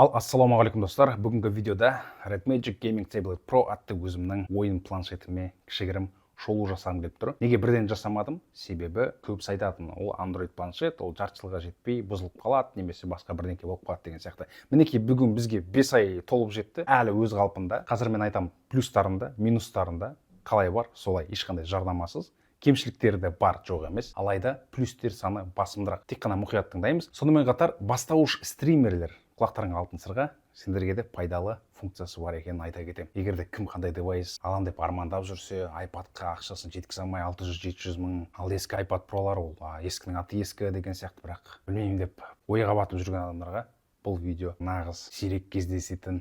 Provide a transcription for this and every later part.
Ассалаумағалейкум достар. Бүгінгі видеода Red Magic Gaming Tablet Pro атты өзімнің ойын планшетіме кішігірім шолу жасағым келіп тұр. Неге бірден жасамадым? Себебі көбісі айтатын, ол Android планшет, ол жарты жылға жетпей бұзылып қалады, немесе басқа бірдеңке болып қалады деген сияқты. Мінекей бүгін бізге 5 ай толып жетті, әлі өз қалпында. Қазір мен айтам, плюстарында, минустарында қалай бар, солай, ешқандай жарнамасыз. Кемшіліктері де бар, жоқ емес. Алайда плюстер саны басымдырақ. Тек қана мұқият тыңдаймыз. Сонымен қатар бастауыш стримерлер, құлақтарыңа алтын сырға, сендерге де пайдалы функциясы бар екенін айта кетемін. Егер де кім қандай девайс алам деп армандап жүрсе, iPad-қа ақшасын жеткізе алмай 600-700 мың, ал ескі iPad Pro-лар ол ескінің аты ескі деген сияқты, бірақ білмеймін деп ойға батып жүрген адамдарға бұл видео нағыз сирек кездесетін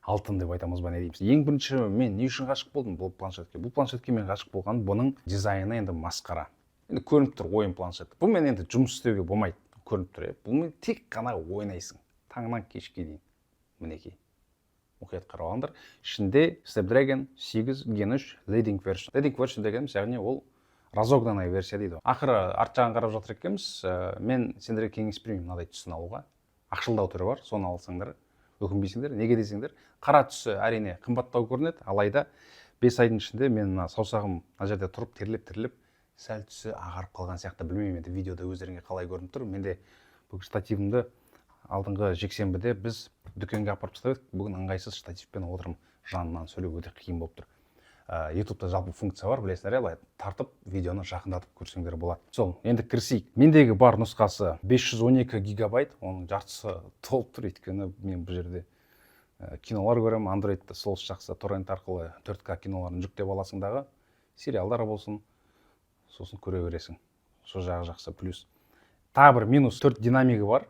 алтын деп айтамыз ба, не дейміз. Ең бірінші мен не үшін ғашық болдым бұл планшетке? Бұл планшетке мен ғашық болған, бұның дизайны енді масқара. Енді көрініп тұр ойын планшеті. Бұл мен енді жұмыс істеуге болмайды, көрініп тұр. Бұл мен тек қана ойнайсың. Таңнан кешке дейін. Мінекей. Мұқият қарап алыңдар. Ішінде Snapdragon 8 Gen 3 Leading Version. Leading Version дегеніміз, яғни ол разогнанный версия дейді. Ақыры арт жағын қарап жатыр екенбіз. Мен сендерге кеңес беремін мынадай түсін алуға. Ақшылдау түрі бар, соны алсаңдар, өкінбейсіңдер. Неге десеңдер, қара түсі әрине қымбаттау көрінеді, алайда 5 айдың ішінде мен саусағым мына жерде тұрып терлеп сәл түсі ағарып қалған сияқты. Білмеймін енді видеода өздеріңе қалай көрініп тұр. Менде бүгін штативімді алдыңғы жексенбіде біз дүкенге апарып тастап едік. Бүгін ыңғайсыз штативпен отырмын. Жанынан сөйлеу өте қиын болып тұр. YouTube'да жалпы функция бар, білесіңдер, алай тартып видеоны жақындатып көрсеңдер болады. Сол, енді кірісейік. Мендегі бар нұсқасы 512 гигабайт, оның жартысы толып тұр, өйткені мен бұл жерде кинолар көремін. Android'та сол жақсы торрент арқылы 4К киноларын жүктеп аласың дағы, сериалдар болсын, сосын көре бересің. Сол жағы жақсы плюс. Тағы бір минус 4 динамигі бар.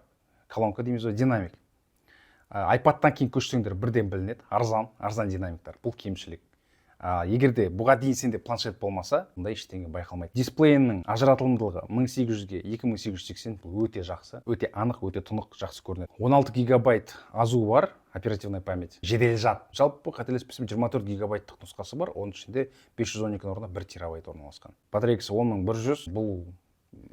Колонка дейміз ғой, динамик. iPad-тан кейін көшсеңдер бірден білінеді. Арзан динамиктар. Бұл кемшілік. Егерде бұға дейін сенде планшет болмаса, мұнда ештеңе байқалмайды. Дисплейінің ажыратылымдылығы 1800-ге 2880 бұл өте жақсы, өте анық, өте тұнық, жақсы көрінеді. 16 гигабайт азу бар, оперативная память, жедел жад. Жалпы қателеспесем 24 гигабайттық нұсқасы бар, оның ішінде 512 орнына 1 терабайт орналасқан. Батарейкасы 10100, бұл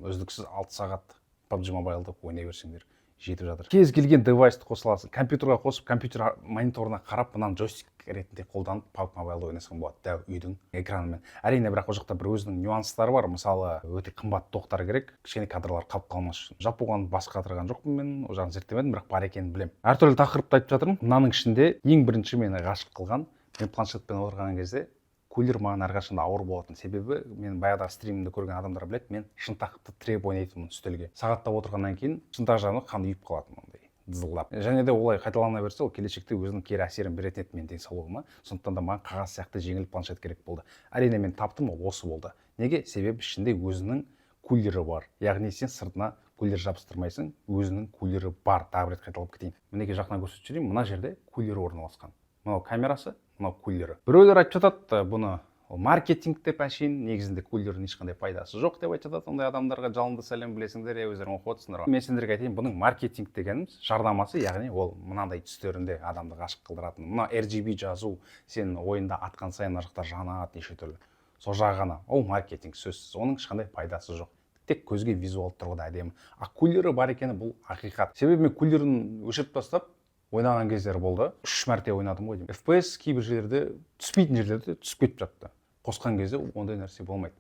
үздіксіз 6 сағат PUBG Mobile'ды ойнай берсеңдер жетіп жатыр. Кез келген девайсты қоса аласың. Компьютерға қосып, компьютер мониторына қарап, мынаны джойстик ретінде қолданып PUBG Mobile'ды ойнасаң болады, дәу үйдің экранымен. Әрине, бірақ ол жақта бір өзінің нюанстары бар. Мысалы, өте қымбат тоқтар керек, кішкене кадрлар қалып қалмас үшін. Жалпы оған бас қатырған жоқпын мен, ол жағын зерттемедім, бірақ бар екенін білемін. Әртүрлі тақырыпты айтып жатырмын. Мынаның ішінде ең бірінші мені ғашық қылған, мен планшетпен отырған кезде кулер маған әрқашанда ауыр болатын. Себебі мен баяғыда стримімді көрген адамдар біледі, мен шынтақты тіреп ойнайтынмын үстелге. Сағаттап отырғаннан кейін шынтақ жағынан қан үйіп қалатын ондай дызылдап. Және де олай қайталана берсе, ол келешекте өзінің кері әсерін беретін еді менің денсаулығыма. Сондықтан да маған қағаз сияқты жеңіл планшет керек болды. Әрине мен таптым, ол осы болды. Неге? Себебі ішінде өзінің кулері бар. Яғни сен сыртына кулер жабыстырмайсың, өзінің кулері бар. Тағы бір рет қайталап кетейін. Мінекей жақынан көрсетіп жіберейін. Мына жерде кулері орналасқан. Мынау камерасы, мынау кулері. Біреулер айтып жатады, бұны маркетинг деп әшейін, негізінде кулердің ешқандай пайдасы жоқ деп айтып жатады. Ондай адамдарға жалынды сәлем, білесіңдер, өздерің оқып отырсыңдар. Мен сендерге айтайын, бұның маркетинг дегеніміз жарнамасы, яғни ол мынандай түстерінде адамды ғашық қылдыратын. Мына RGB жазу, сен ойында атқан сайын мына жақта жанады неше түрлі. Сол жағы ғана. Ол маркетинг сөзсіз. Оның ешқандай пайдасы жоқ. Тек көзге визуал тұрғыда әдемі. А кулері бар екені бұл ақиқат. Себебі мен кулерін өшіріп тастап ойнаған кездер болды. 3 мәрте ойнадым ғой деймін. FPS кейбір жерлерде түспейтін жерлерде түсіп кетіп жатты. Қосқан кезде ондай нәрсе болмайды.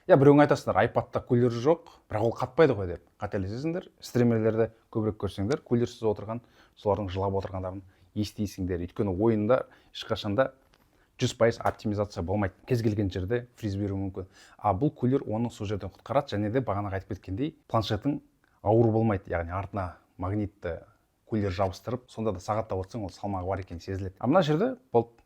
Біреуің айтасыңдар, iPad-та кулер жоқ, бірақ ол қатпайды ғой деп. Қателесесіңдер. Стримерлерді көбірек көрсеңдер, кулерсіз отырған, солардың жылап отырғандарын естисіңдер. Өйткені ойында ешқашанда 100% оптимизация болмайды. Кез келген жерде фриз беруі мүмкін. Бұл кулер оны сол жерден құтқарады, және де бағана айтып кеткендей, планшетің ауыр болмайды. Яғни артына магнитті кулер жабыстырып, сонда да сағаттап отырсаң, ол салмағы бар екені сезіледі. Мына жерде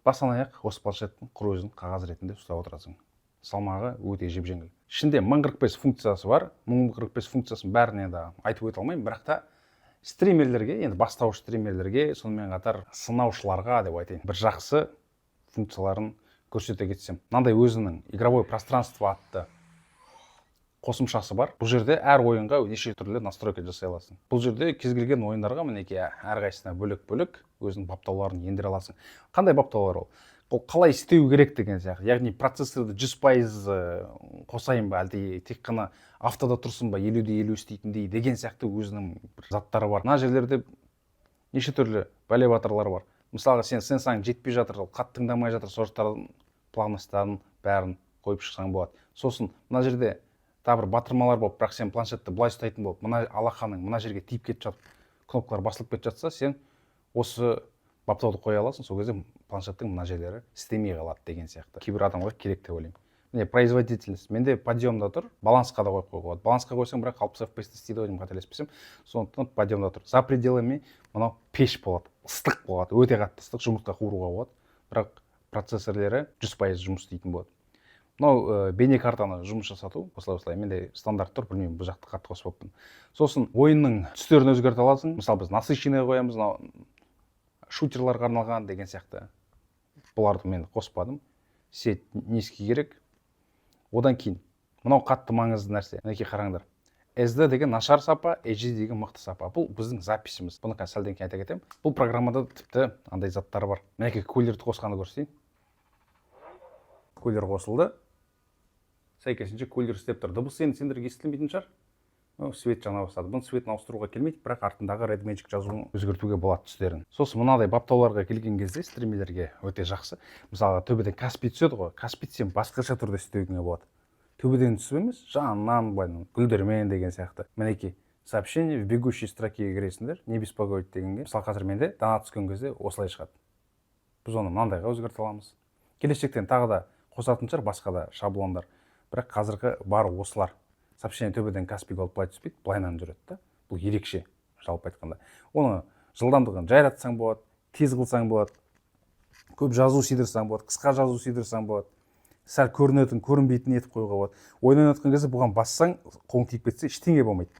бастан аяқ осы планшеттің құр өзін қағаз ретінде ұстап отырасың. Салмағы өте жеп-жеңіл. Ішінде 1045 функциясы бар. 1045 функциясын бәріне де айтып өте алмаймын, бірақ та стримерлерге, енді бастауыш стримерлерге, сонымен қатар сынаушыларға деп айтайын, бір жақсы функцияларын көрсете кетсем. Мынандай өзінің игровой пространство атты қосымшасы бар. Бұл жерде әр ойынға неше түрлі настройка жасай аласың. Бұл жерде кез келген ойындарға мінекей әрқайсысына бөлек-бөлек өзінің баптауларын ендіре аласың. Қандай баптаулар ол? Ол қалай істеу керек деген сияқты. Яғни процессорды 100% қосайын ба, әлде тек қана автода тұрсын ба, 50-де 50 істейтіндей деген сияқты өзінің заттары бар. Мына жерлерде неше түрлі бәле-батырлар бар. Мысалға сен сенсаң жетпей жатыр, қатты тыңдамай жатыр, сол жақтардың плавностьтарын бәрін қойып шықсаң болады. Сосын мына жерде тағы бір батырмалар болып, бірақ сен планшетті былай ұстайтын болып, мына алақаның мына жерге тиіп кетіп жатып, кнопкалар басылып кетіп жатса, сен осы баптауды қоя аласың, сол кезде планшеттің мына жерлері істемей қалады деген сияқты. Кейбір адамға керек деп ойлаймын. Міне производительность. Менде подъемда тұр, балансқа да қойып қоюға болады. Балансқа қойсаң, бірақ 60 FPS істейді ғой деймін, қателеспесем. Сондықтан подъемда тұр. За пределами мынау пеш болады, ыстық болады, өте қатты ыстық, жұмыртқа қуыруға болады. Бірақ процессорлері 100% жұмыс істейтін болады. Мынау бейнекартаны жұмыс жасату, осылай менде стандарт тұр, білмеймін, бұл жақты қатты қосып алыппын. Сосын ойынның түстерін өзгерте аласың. Мысалы біз насыщенный қоямыз, шутерларға арналған деген сияқты. Бұларды мен қоспадым. Свет низкий керек. Одан кейін мынау қатты маңызды нәрсе. Мінекей қараңдар. SD деген нашар сапа, HD деген мықты сапа. Бұл біздің записіміз. Бұны сәлден кейін айта кетемін. Бұл программада тіпті андай заттар бар. Мінекей кулерді қосқанды көрсетейін. Кулер қосылды. Сәйкесінше кулер істеп тұр. Дыбыс енді сендерге естілмейтін шығар. Свет жана бастады. Бұны светін ауыстыруға келмейді, бірақ артындағы Red Magic жазуын өзгертуге болады түстерін. Сосын мынадай баптауларға келген кезде стримерлерге өте жақсы. Мысалы, төбеден Каспий түседі ғой. Каспийді сен басқаша түрде істеуіңе болады. Төбеден түсіп емес, жанынан гүлдермен деген сияқты. Мінекей сообщение в бегущей строке кіресіңдер, не беспокоить дегенге. Мысалы, қазір менде дана түскен кезде осылай шығады. Біз оны мынандайға өзгерте аламыз. Келешектен тағы да қосатын шығар басқа да шаблондар. Бірақ қазіргі бар осылар. Сообщение төбеден Каспий болып былай түспейді, былайынан жүреді да. Бұл ерекше, жалпы айтқанда. Оны жылдамдығын жайратсаң болады, тез қылсаң болады, көп жазу сыйдырсаң болады, қысқа жазу сыйдырсаң болады, сәл көрінетін, көрінбейтін етіп қоюға болады. Ойын ойнатқан кезде бұған бассаң, қолың тиіп кетсе, ештеңе болмайды.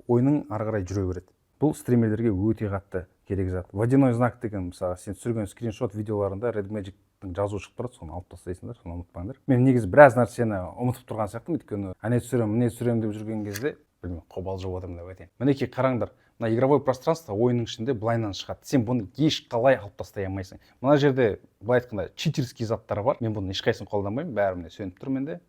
Ойының ары қарай жүре береді. Бұл стримерлерге өте қатты керек зат. Водяной знак деген, мысалы, сен түсірген скриншот видеоларында Red Magic-тың жазуы шығып тұрады, соны алып тастайсыңдар, соны ұмытпаңдар. Мен негізі біраз нәрсені ұмытып тұрған сияқтымын, өйткені әне түсіремін, міне түсіремін деп жүрген кезде, білмеймін, қобалжып отырмын деп айтайын. Мінекей қараңдар, мына игровой пространство ойынның ішінде былайынан шығады. Сен бұны ешқалай алып тастай алмайсың. Мына жерде былай айтқанда читерский заттар бар. Мен бұны ешқайсысын қолданбаймын, бәрі міне сөніп тұр менде.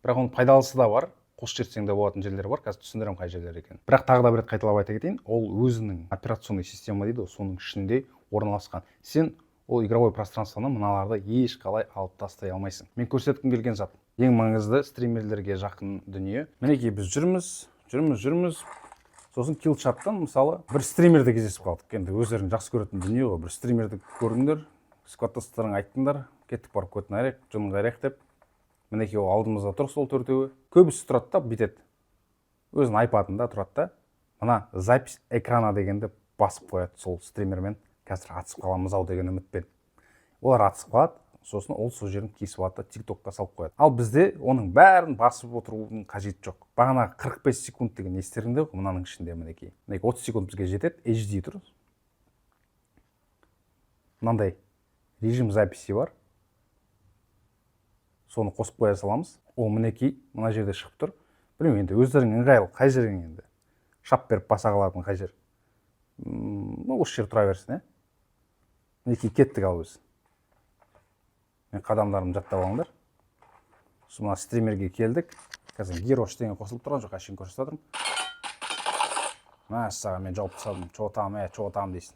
Бірақ оның пайдалысы да бар. Қос жертсең де болатын жерлер бар, қазір түсіндіремін қай жерлер екенін. Бірақ тағы да бір рет қайталап айта кетейін, ол өзінің операционный система дейді, соның ішінде орналасқан. Сен ол игровой пространствоны мыналарды ешқалай алып тастай алмайсың. Мен көрсеткім келген зат. Ең маңызды стримерлерге жақын дүние. Мінекей біз жүрміз. Сосын Killshot-тан мысалы бір стримерді кездесіп қалдық. Енді өздерің жақсы көретін дүние ғой. Бір стримерді көрдіңдер, скваттастарың айттыңдар, кеттік барып көтін айрек, жынын айрек деп. Мінекей ол алдымызда тұр сол төртеуі. Көбісі тұрады да бүйтеді. Өзінің айпадында тұрады да. Мына запись экрана дегенді басып қояды сол стримермен. Қазір атысып қаламыз ау деген үмітпен. Олар атысып қалады, сосын ол сол жерін кесіп алады да TikTok-қа салып қояды. Ал бізде оның бәрін басып отырудың қажеті жоқ. Бағана 45 секунд деген естеріңде ғой, мынаның ішінде мінекей. 30 секунд бізге жетеді, HD тұр. Мынандай режим записи бар. Соны қосып қоя саламыз. Ол мінекей мына жерде шығып тұр. Білмеймін, енді өздерің ыңғайлы қай жерің енді шап беріп баса қалатын қай жер. Осы жер тұра берсін, мінекей кеттік ал біз. Мен қадамдарымды жаттап алыңдар. Мына стримерге келдік. Қазір геро ештеңе қосылып тұрған жоқ, әшейін көрсетіп жатырмын. Мәссаған, мен жауып тастадым, чотам дейсің.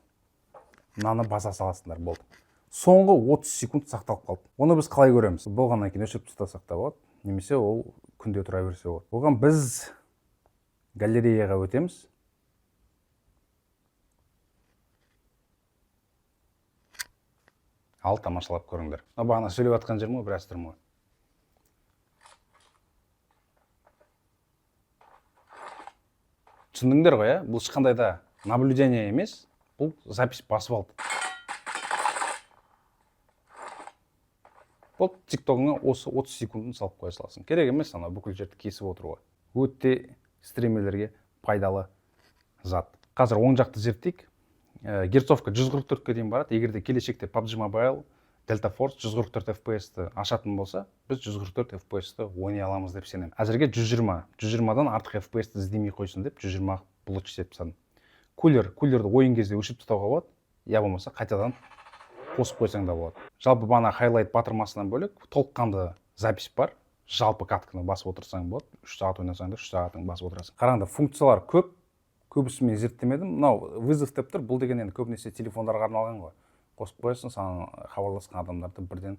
Мынаны баса саласыңдар, болды. Соңғы 30 секунд сақталып қалды. Оны біз қалай көреміз? Болғаннан кейін өшіріп тастасақ та болады, немесе ол күнде тұра берсе болады. Оған біз галереяға өтеміз. Ал тамашалап көріңдер. Бағана сөйлеп жатқан жерім ғой, біраз тұрмын ғой. Түсіндіңдер ғой, бұл ешқандай да наблюдение емес, бұл запись басып алды. Бұл TikTok-ыңа осы 30 секундын салып қоя саласың. Керек емес ана бүкіл жерді кесіп отыруға. Өте стримерлерге пайдалы зат. Қазір оң жақты зерттейік. Герцовка 144-ке дейін барады. Егерде келешекте PUBG Mobile, Delta Force 144 FPS-ті ашатын болса, біз 144 FPS-ті ойнай аламыз деп сенемін. Әзірге 120. 120-дан артық FPS-ті іздемей қойсын деп 120 бұлыт істеп тастадым. Кулерді ойын кезде өшіп тастауға болады, я болмаса қайтадан қосып қойсаң да болады. Жалпы бана хайлайт батырмасынан бөлек толыққанды запись бар. Жалпы катканы басып отырсаң болады. 3 сағат ойнасаң да 3 сағатын басып отырасың. Қараңдар, функциялар көп, көбісін мен зерттемедім. Мынау вызов деп тұр, бұл деген енді көбінесе телефондарға арналған ғой. Қосып қоясың, саған хабарласқан адамдарды бірден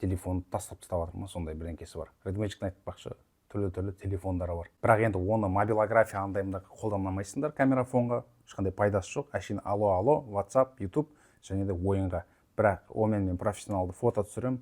телефонды тастап жатыр ма, сондай бірдеңкесі бар. Red Magic-тің айтпақшы, түрлі телефондары бар. Бірақ енді оны мобилография андайында қолдана алмайсыңдар камерафонға, ешқандай пайдасы жоқ. Әшейін алло, WhatsApp, YouTube және де ойынға. Бірақ онымен мен профессионалды фото түсірем,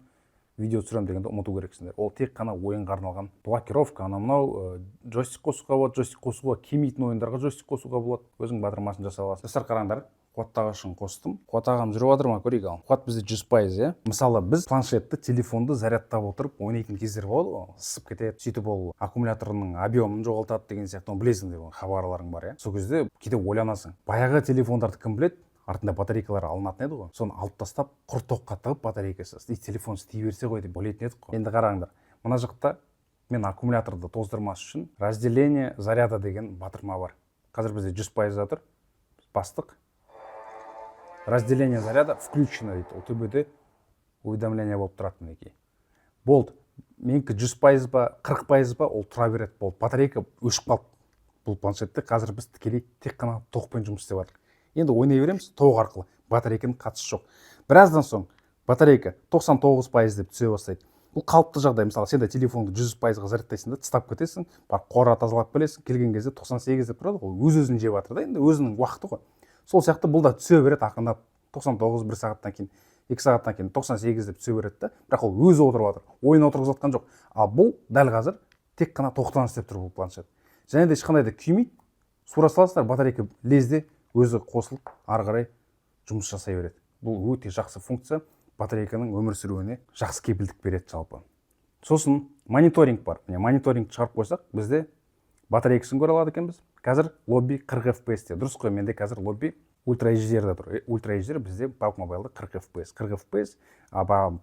видео түсірем дегенде ұмыту керексіңдер. Ол тек қана ойынға арналған. Блокировка, мынау джойстик қосуға болады, джойстик қосуға келмейтін ойындарға джойстик қосуға болады. Өзің батырмасын жасай аласың. Достар, қараңдар. Қуаттағышын қостым. Қуат ағам жүріп жатыр ма, көрейік ал. Қуат бізде 100%, Мысалы, біз планшетті, телефонды зарядтап отырып ойнайтын кездер болады ғой. Сысып кетеді. Сөйтіп ол аккумуляторының объемын жоғалтады деген сияқты, білесің деп хабарларың бар, Сол кезде кейде ойланасың. Баяғы телефондарды кім біледі? Артында батарейкалар алынатын еді ғой. Соны алып тастап, құр тоққа тығып батарейкасы. Телефон істей берсе ғой деп ойлайтын едік қой. Енді қараңдар. Мына жақта мен аккумуляторды тоздырмас үшін разделение заряда деген батырма бар. Қазір бізде 100% жатыр. Бастық. Разделение заряда включено дейді. Ол төбеде уведомление болып тұрады мінекей. Болды. Менікі 100% ба, 40% ба, ол тұра береді. Болды. Батарейка өшіп қалды. Бұл планшетте қазір біз тікелей тек қана тоқпен жұмыс істеп жатырмыз. Енді ойнай береміз тоқ арқылы. Батарейканың қатысы жоқ. Біраздан соң батарейка 99% деп түсе бастайды. Бұл қалыпты жағдай. Мысалы, сен де телефонды 100%-ға зарядтайсың да, тастап кетесің, барып қора тазалап келесің, келген кезде 98 деп тұрады ғой. Өз-өзін жеп жатыр да, енді өзінің уақыты ғой. Сол сияқты бұл да түсе береді ақырындап. 99 1 сағаттан кейін, 2 сағаттан кейін 98 деп түсе береді да, бірақ ол өзі отырып жатыр. Ойын отырғызып жатқан жоқ. Ал бұл дәл қазір тек қана тоқтан істеп тұр бұл планшет. Және де ешқандай да күймейді. Суыра саласыздар, батарейка лезде өзі қосылып, ары қарай жұмыс жасай береді. Бұл өте жақсы функция, батарейканың өмір сүруіне жақсы кепілдік береді жалпы. Сосын мониторинг бар. Мониторинг шығарып қойсақ, бізде батарейкасын көре алады екенбіз. Қазір лобби 40 FPS-те. Дұрыс қой, менде қазір лобби Ultra HD-де тұр. Ultra HD бізде PUBG Mobile-да 40 FPS. 40 FPS,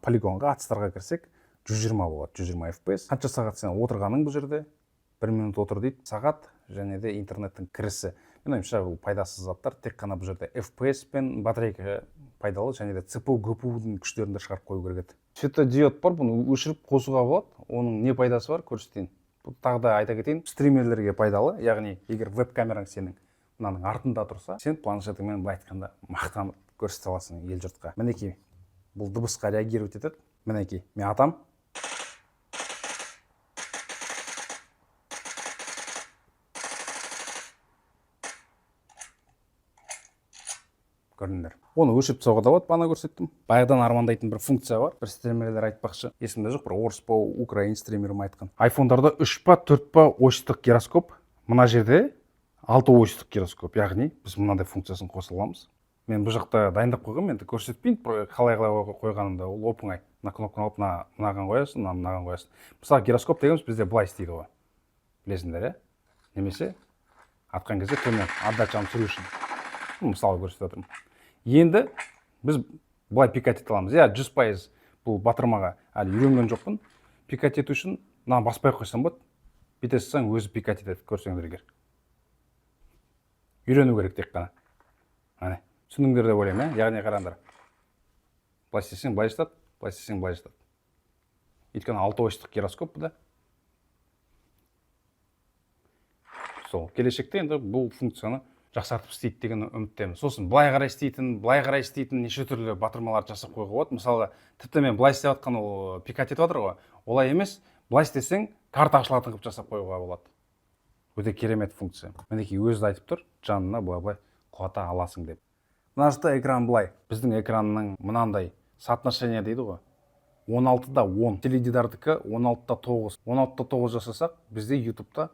полигонға, атыстарға кірсек 120 болады, 120 FPS. Қанша сағат сен отырғаның бұл жерде? 1 минут отыр дейді. Сағат және де интернеттің кірісі. Мен ойымша бұл пайдасыз заттар, тек қана бұл жерде FPS пен батарейка пайдалы, және де CPU, GPU-дің күштерін шығарып қою керек еді. Светодиод бар, бұны өшіріп қосуға болады. Оның не пайдасы бар, көрсетейін. Бұл тағы да айта кетейін, стримерлерге пайдалы, яғни егер веб-камераң сенің мынаның артында тұрса, сен планшетіңмен былай айтқанда мақтанып көрсете аласың ел жұртқа. Мінекей, бұл дыбысқа реагировать етеді. Мінекей, мен атам. Көрдіңдер. Оны өшіріп тастауға да болады, бана көрсеттім. Баяғыдан армандайтын бір функция бар. Бір стримерлер айтпақшы. Есімде жоқ, бір орыс па, украин стримерім айтқан. Айфондарда 3 па, 4 па осьтық гироскоп. Мына жерде 6 осьтық гироскоп. Яғни біз мынандай функциясын қоса аламыз. Мен бұл жақта дайындап қойғанмын, енді көрсетпейін, қалай қойғанымда. Ол оп-оңай. Мына кнопканы алып, мынаған қоясың, мынаған қоясың. Мысалы, гироскоп дегеніміз бізде былай істейді ғой. Білесіңдер, немесе атқан кезде төмен отдачаны түсіру үшін. Мысалы көрсетіп жатырмын. Енді біз былай пикать ете аламыз. 100% бұл батырмаға әлі үйренген жоқпын. Пикать ету үшін мына баспай қойсам болады. Бүйтіп саң өзі пикать етеді, көрсеңдер егер. Үйрену керек тек қана. Міне, түсіндіңдер деп ойлаймын, яғни қараңдар. Былай істесең былай жатады, былай істесең былай жатады. Өйткені 6 осьтық гироскоп бұл да. Сол, келешекте енді бұл функцияны жақсартып істейді деген үміттемін. Сосын былай қарай істейтін неше түрлі батырмаларды жасап қойға болады. Мысалы, тіпті мен былай істеп жатқан ол пикать етіп жатыр ғой. Олай емес, былай істесең карта ашылатын қылып жасап қойға болады. Өте керемет функция. Мінекей өзі айтып тұр, жанына былай қуата аласың деп. Мына жақта экран былай. Біздің экранның мынандай соотношение дейді ғой. 16-да 10. Теледидардікі 16-да 9. 16-да 9 жасасақ, бізде YouTube-та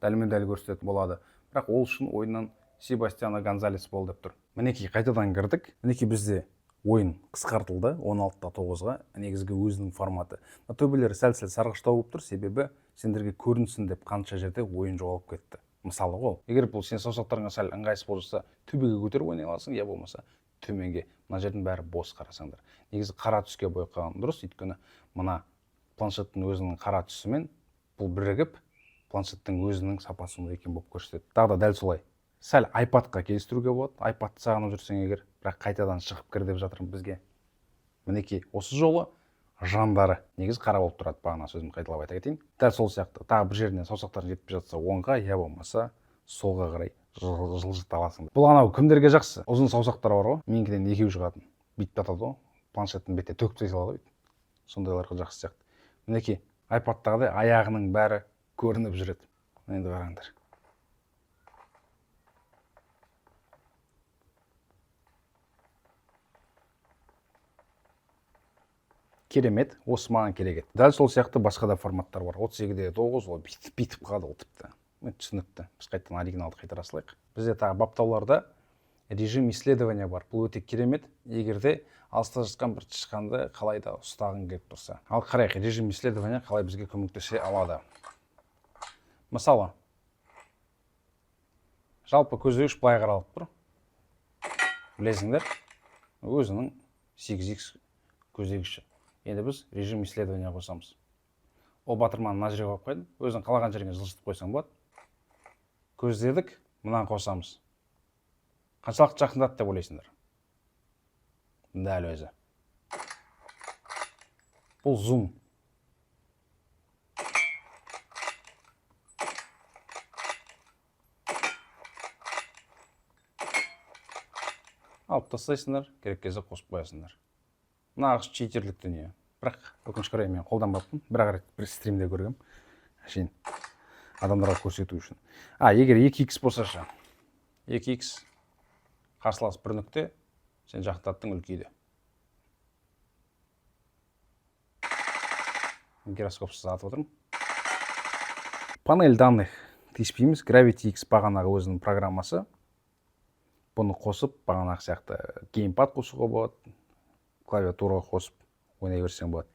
дәлмен-дәл көрсететін болады. Бірақ ол үшін ойыннан Себастьяно Гонзалес болды деп тұр. Мінекей қайтадан кірдік. Мінекей бізде ойын қысқартылды 16-та 9-ға, негізгі өзінің форматы. Төбелері сәл-сәл сарғыштау болып тұр, себебі сендерге көрінсін деп қанша жерде ойын жоғалып кетті. Мысалы ғой, егер бұл сен саусақтарыңа сәл ыңғайсыз болса, төбеге көтеріп ойнай аласың, я болмаса төменге. Мына жердің бәрі бос, қарасаңдар. Негізі қара түске бояған дұрыс, өйткені мына планшеттің өзінің қара түсімен бұл бірігіп планшеттің өзінің сапасы екен болып көрсетеді. Тағы да дәл солай. Сәл iPad-қа келістіруге болады. iPad-ты сағынып жүрсең егер, бірақ қайтадан шығып кір деп жатырмын бізге. Мінекей, осы жолы жандары негізі қара болып тұрады, бағана сөзімді қайталап айта кетейін. Дәл сол сияқты. Тағы бір жерінен саусақтарың жетпей жатса оңға, я болмаса солға қарай жылжыта аласың. Бұл анау кімдерге жақсы? Ұзын саусақтар бар ғой, менікіден екеу шығатын. Бүйтіп жатады ғой, планшеттің бетіне төгіп тастай салады ғой. Сондайларға жақсы сияқты. Мінекей, iPad-тағыдай аяғының бәрі көрініп жүреді. Енді қараңдар. Керемет, осы маған керек еді. Дәл сол сияқты басқа да форматтар бар. 32-9 ол бүйтіп қалды ол тіпті. Түсінікті. Біз қайтадан оригиналды қайтара салайық. Бізде тағы баптауларда режим исследования бар. Бұл өте керемет. Егерде алыста жатқан бір тышқанды қалай да ұстағың келіп тұрса. Ал қарайық, режим исследования қалай бізге көмектесе алады. Мысалы, жалпы көздегіш былай қаралып тұр. Білесіңдер, өзінің 8x көздегіші. Енді біз режим исследования қосамыз. Ол батырманы мына жерге қойып қойдым. Өзің қалаған жеріңе жылжытып қойсаң болады. Көздедік, мынаны қосамыз. Қаншалықты жақындады деп ойлайсыңдар? Дәл өзі. Бұл зум. Алып тастайсыңдар, керек кезде қосып қоясыңдар. Нағыз читерлік дүние. Бірақ өкінішке орай мен қолданбаппын. Бірақ бір стримде көргем. Әшейін адамдарға көрсету үшін. Егер 2x болса ше. 2x қарсылас бір нүкте, сен жақындаттың үлкейді. Гироскопсыз атып отырмын. Панель данных тиіспейміз. GravityX бағанағы өзінің программасы. Бұны қосып, бағанағы сияқты геймпад қосуға болады. Клавиатураға қосып ойнай берсең болады.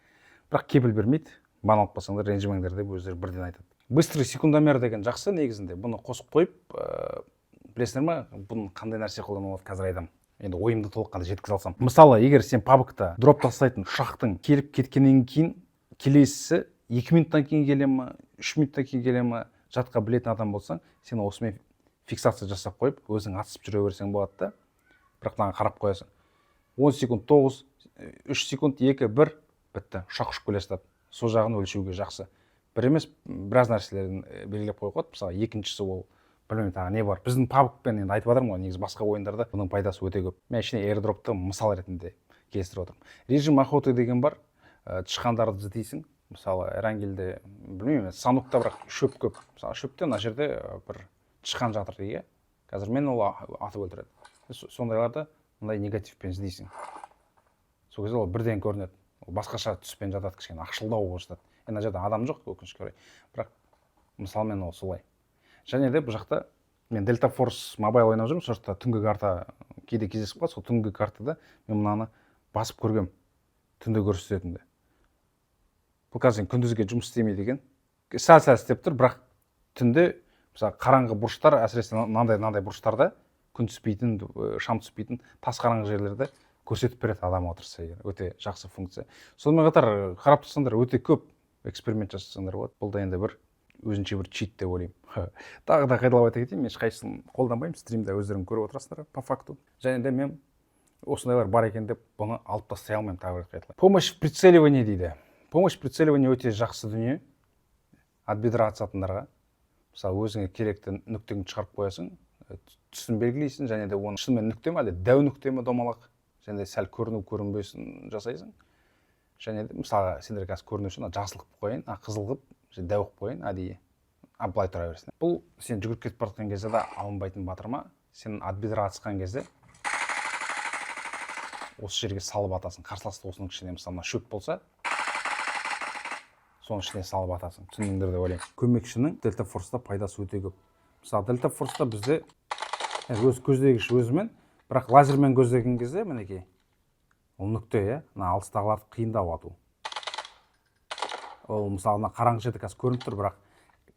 Бірақ кепіл бермейді. Бан алып қалсаңдар, ренжімеңдер деп өздері бірден айтады. Быстрый секундомер деген жақсы негізінде. Бұны қосып қойып, білесіңдер ме, бұны қандай нәрсе қолданылады қазір айтамын. Енді ойымды толыққанды жеткізе алсам. Мысалы, егер сен пабгта дроп тастайтын ұшақтың келіп кеткеннен кейін келесісі 2 минуттан кейін келе ме, 3 минуттан кейін келе ме, жатқа білетін адам болсаң, сен осымен фиксация жасап қойып, өзің атысып жүре берсең болады да. Бірақ маған қарап қоясың. 10 секунд 9, 3 секунд 2, 1, бітті. Ұшақ ұшып келе жатады. Сол жағын өлшеуге жақсы. Бір емес, біраз нәрселерін белгілеп қойып қойды. Мысалы, екіншісі ол, білмеймін, тағы не бар. Біздің пабгпен енді айтып жатырмын ғой, негізі басқа ойындарда бұның пайдасы өте көп. Мен ішіне airdropты мысал ретінде келістіріп отырмын. Режим охоты деген бар. Тышқандарды іздейсің. Мысалы, Эрангелде, білмеймін, санукта бірақ шөп көп. Мысалы, шөпте мына жерде бір тышқан жатыр дейге. Қазір мен ол атып өлтіреді. Сондайларды мындай негативпен іздейсің. Сол кезде ол бірден көрінеді. Ол басқаша түспен жатады, кішкене ақшылдау болып жатады. Мына жерде адам жоқ, өкінішке орай. Бірақ мысалмен ол солай. Және де бұл жақта мен Delta Force Mobile ойнап жүрмін. Сол жақта түнгі карта кейде кездесіп қалады. Сол түнгі картада мен мынаны басып көргем. Түнде көрсететінді. Бұл қазір күндізге жұмыс істемейді екен. Сәл-сәл істеп тұр, бірақ түнде мысалы қараңғы бұрыштар, әсіресе мынандай бұрыштарда күн түспейтін, шам түспейтін тас қараңғы жерлерде көрсетіп береді адам отырса егер. Өте жақсы функция. Сонымен қатар қарап тұрсаңдар өте көп эксперимент жасасаңдар болады. Бұл да енді бір өзінше бір чит деп ойлаймын. Тағы да қайталап айта кетейін, мен ешқайсысын қолданбаймын, стримде өздерің көріп отырасыңдар по факту. Және де мен осындайлар бар екен деп бұны алып тастай алмаймын, тағы бір қайталап. Помощь в прицеливании дейді. Помощь в прицеливании өте жақсы дүние. От бедра атысатындарға. Мысалы, өзіңе керекті нүктеңді шығарып қоясың, түсін белгілейсің, және де оны шынымен нүкте ме, әлде дәу нүкте ме домалақ, және де сәл көріну-көрінбесін жасайсың. Және де мысалы, сендер қазір көріну үшін жасыл қылып қойын, қызыл қылып, дәу қылып қойын, әдейі. Былай тұра бересің. Бұл сен жүгіріп кетіп бара жатқан кезде де алынбайтын батырма. Сен от бедра атысқан кезде осы жерге салып атасың. Қарсыласты осының ішіне мысалы шөп болса, соның ішіне салып атасың. Түсіндіңдер деп ойлаймын. Көмекшінің Delta Force'та пайдасы өте көп. Мысалы, Delta Force'та бізде өз көздегіш өзімен, бірақ лазермен көздеген кезде, мінекей, ол нүкте, мына алыстағыларды қиындау ату. Ол мысалы қараңғы жерде қазір көрініп тұр, бірақ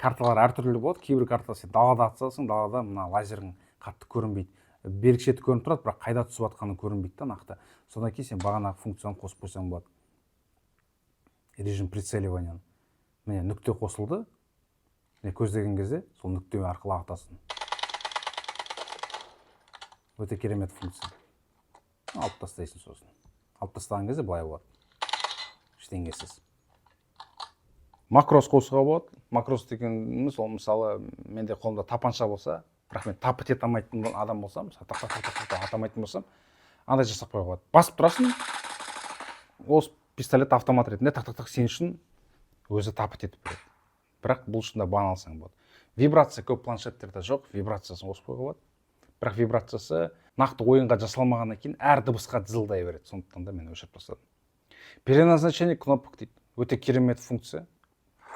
карталар әртүрлі болады. Кейбір карта сен далада атсасың, далада мына лазердің қатты көрінбейді. Берік шеті көрініп тұрады, бірақ қайда түсіп жатқаны көрінбейді да нақты. Содан кейін сен бағанағы функцияны қосып қойсаң болады. Режим прицеливания. Міне нүкте қосылды. Міне көздеген кезде сол нүкте арқылы атасың. Өте керемет функция. Алып тастайсың сосын. Алып тастаған кезде былай болады. Ештеңесіз. макрос қосуға болады. Макрос дегеніміз ол мысалы менде қолымда тапанша болса, бірақ мен тапы тет алмайтын адам болсам, тақ атамайтын болсам, андай жасап қоюға болады. Басып тұрасың, ол пистолет автомат ретінде тақ сен үшін өзі тапы тетіп береді. Бірақ бұл үшін де бан алсаң болады. Вибрация көп планшеттерде жоқ, вибрациясын қосып қоюға болады. Бірақ вибрациясы нақты ойынға жасалмағаннан кейін әр дыбысқа дызылдай береді. Сондықтан да мен өшіріп тастадым. Переназначение кнопок дейді. Өте керемет функция.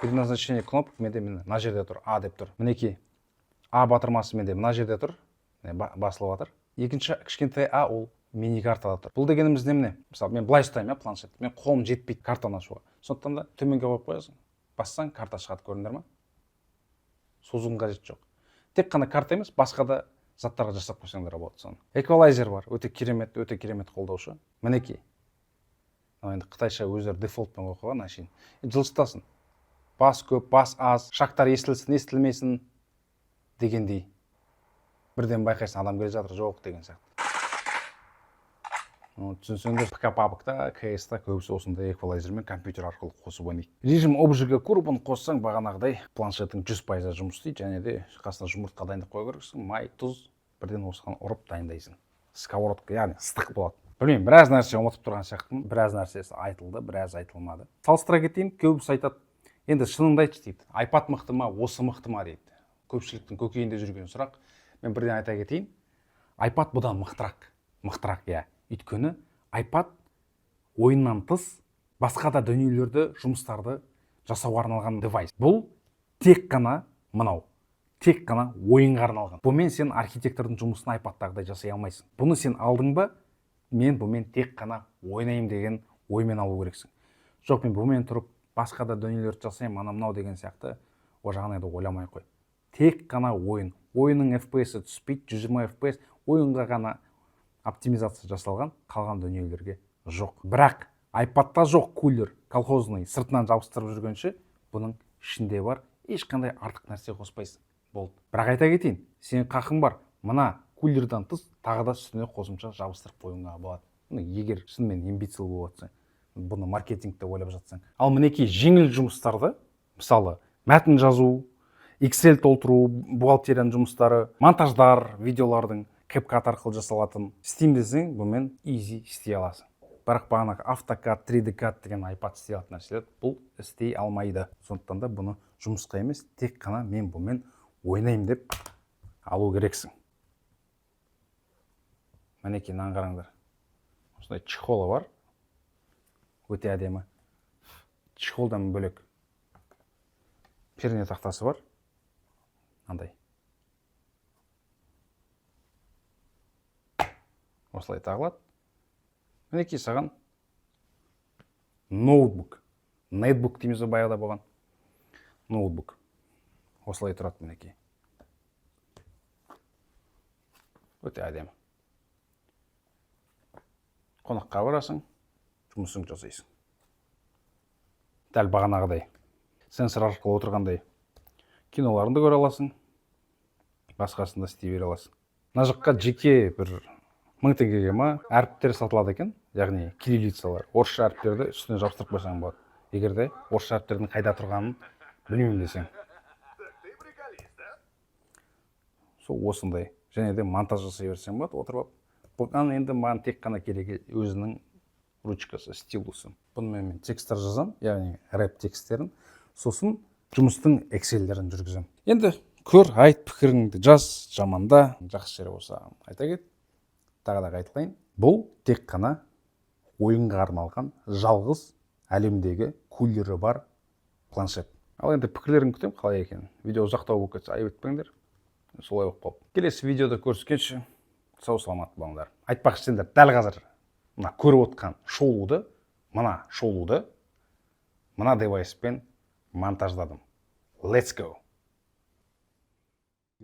Переназначение кнопок менде мына жерде тұр, А деп тұр. Мінекей, А батырмасы менде мына жерде тұр, басылып жатыр. Екінші кішкентай А ол мини картада тұр. Бұл дегеніміз не? Мысалы, мен былай ұстаймын планшет. Мен қолым жетпейді картаны ашуға. Сондықтан да төменге қойып қоясың. Бассаң, карта шығады, көрдіңдер ме? Созудың қажеті жоқ. Тек қана карта емес, басқа да заттарға жасап қойсаңдар болады соны. Эквалайзер бар, өте керемет қолдаушы. Мінекей. Енді қытайша өздері дефолтпен қойған әшейін. Жылжытасың. Бас көп, бас аз, шақтар естілсін, естілмесін дегендей. Бірден байқайсың, адам келе жатыр, жоқ деген сияқты. Түсінсеңдер, ПК-пабықта, КС-та көбісі осындай эквалайзермен компьютер арқылы қосып ойнайды. Режим обжига курбын қоссаң, бағанағыдай планшеттің 100% жұмыс істейді, және де қасына жұмыртқа дайындап қоя керексің, май, тұз, бірден осыған ұрып дайындайсың. Сковородка, яғни ыстық болады. Білмеймін, біраз нәрсе ұмытып тұрған сияқтымын, біраз нәрсесі айтылды, біраз айтылмады. Салыстыра кетейін, көбісі айтады, енді шыныңды айтшы дейді, iPad мықты ма, осы мықты ма дейді. Көпшіліктің көкейінде жүрген сұрақ. Мен бірден айта кетейін, iPad бұдан мықтырақ, иә. Өйткені iPad ойыннан тыс басқа да дүниелерді, жұмыстарды жасауға арналған девайс. Бұл тек қана ойынға арналған. Бұмен сен архитектордың жұмысын iPad-тағыдай жасай алмайсың. Бұны сен алдың ба, мен бұмен тек қана ойнайым деген оймен алу керексің. Жоқ, мен бұмен тұрып басқа да дүниелерді жасаймын, мынау деген сияқты, о жағын енді ойламай қой. Тек қана ойын. Ойынның FPS-і түспейді, 120 FPS, ойынға ғана оптимизация жасалған, қалған дүниелерге жоқ. Бірақ iPad-та жоқ кулер, колхозный, сыртынан жабыстырып жүргенше, бұның ішінде бар, ешқандай артық нәрсе қоспайсың. Болды. Бірақ айта кетейін, сен қақың бар, мына кулердан тыс тағы да үстіне қосымша жабыстырып қоюыңа болады. Егер шынымен амбициялы болатсаң, бұны маркетингте ойлап жатсаң. Ал мінекей жеңіл жұмыстарды, мысалы, мәтін жазу, Excel толтыру, бухгалтерияның жұмыстары, монтаждар, видеолардың CapCut арқылы жасалатын істеймін десең, бұмен easy істей аласың. Бірақ бағанағы AutoCAD, 3D CAD деген iPad істей алатын нәрселер бұл істей алмайды. Сондықтан да бұны жұмысқа емес, тек қана мен бұмен ойнаймын деп алу керексің. Мінекей қараңдар. Осындай чехолы бар. Өте әдемі. Чехолдан бөлек перне тақтасы бар. Андай. Осылай тағылады. Мінекей саған ноутбук. Нетбук дейміз баяғыда болған. Ноутбук. Осылай тұрады мінекей. Өте әдемі. Қонаққа барасың, жұмысың жасайсың. Дәл бағанағыдай. Сенсор арқылы отырғандай киноларыңды көре аласың, басқасында істей бере аласың. Мына жаққа жеке бір 1000 теңгеге ма әріптер сатылады екен, яғни кириллицалар. Орысша әріптерді үстіне жабыстырып қойсаң болады. Егер де орысша әріптердің қайда тұрғанын білмеймін десең. Сол осындай. Және де монтаж жасай берсең болады, отырып. Бұған енді маған тек қана керегі өзінің ручкасы, стилусы. Бұнымен мен текстер жазам, яғни рэп текстерін, сосын жұмыстың Excel-дерін жүргізем. Енді көр, айт, пікіріңді жаз, жаманда, жақсы жері болса айта кет. Тағы да айтылайын. Бұл тек қана ойынға арналған жалғыз әлемдегі кулері бар планшет. Ал енді пікірлерін күтем, қалай екен. Видео ұзақтау болып кетсе айып етпеңдер. Солай болып қалып. Келесі видеода көріскенше сау саламат болыңдар. Айтпақшы сендер дәл қазір мына көріп отқан шоулуды, мына девайспен монтаждадым. Let's go!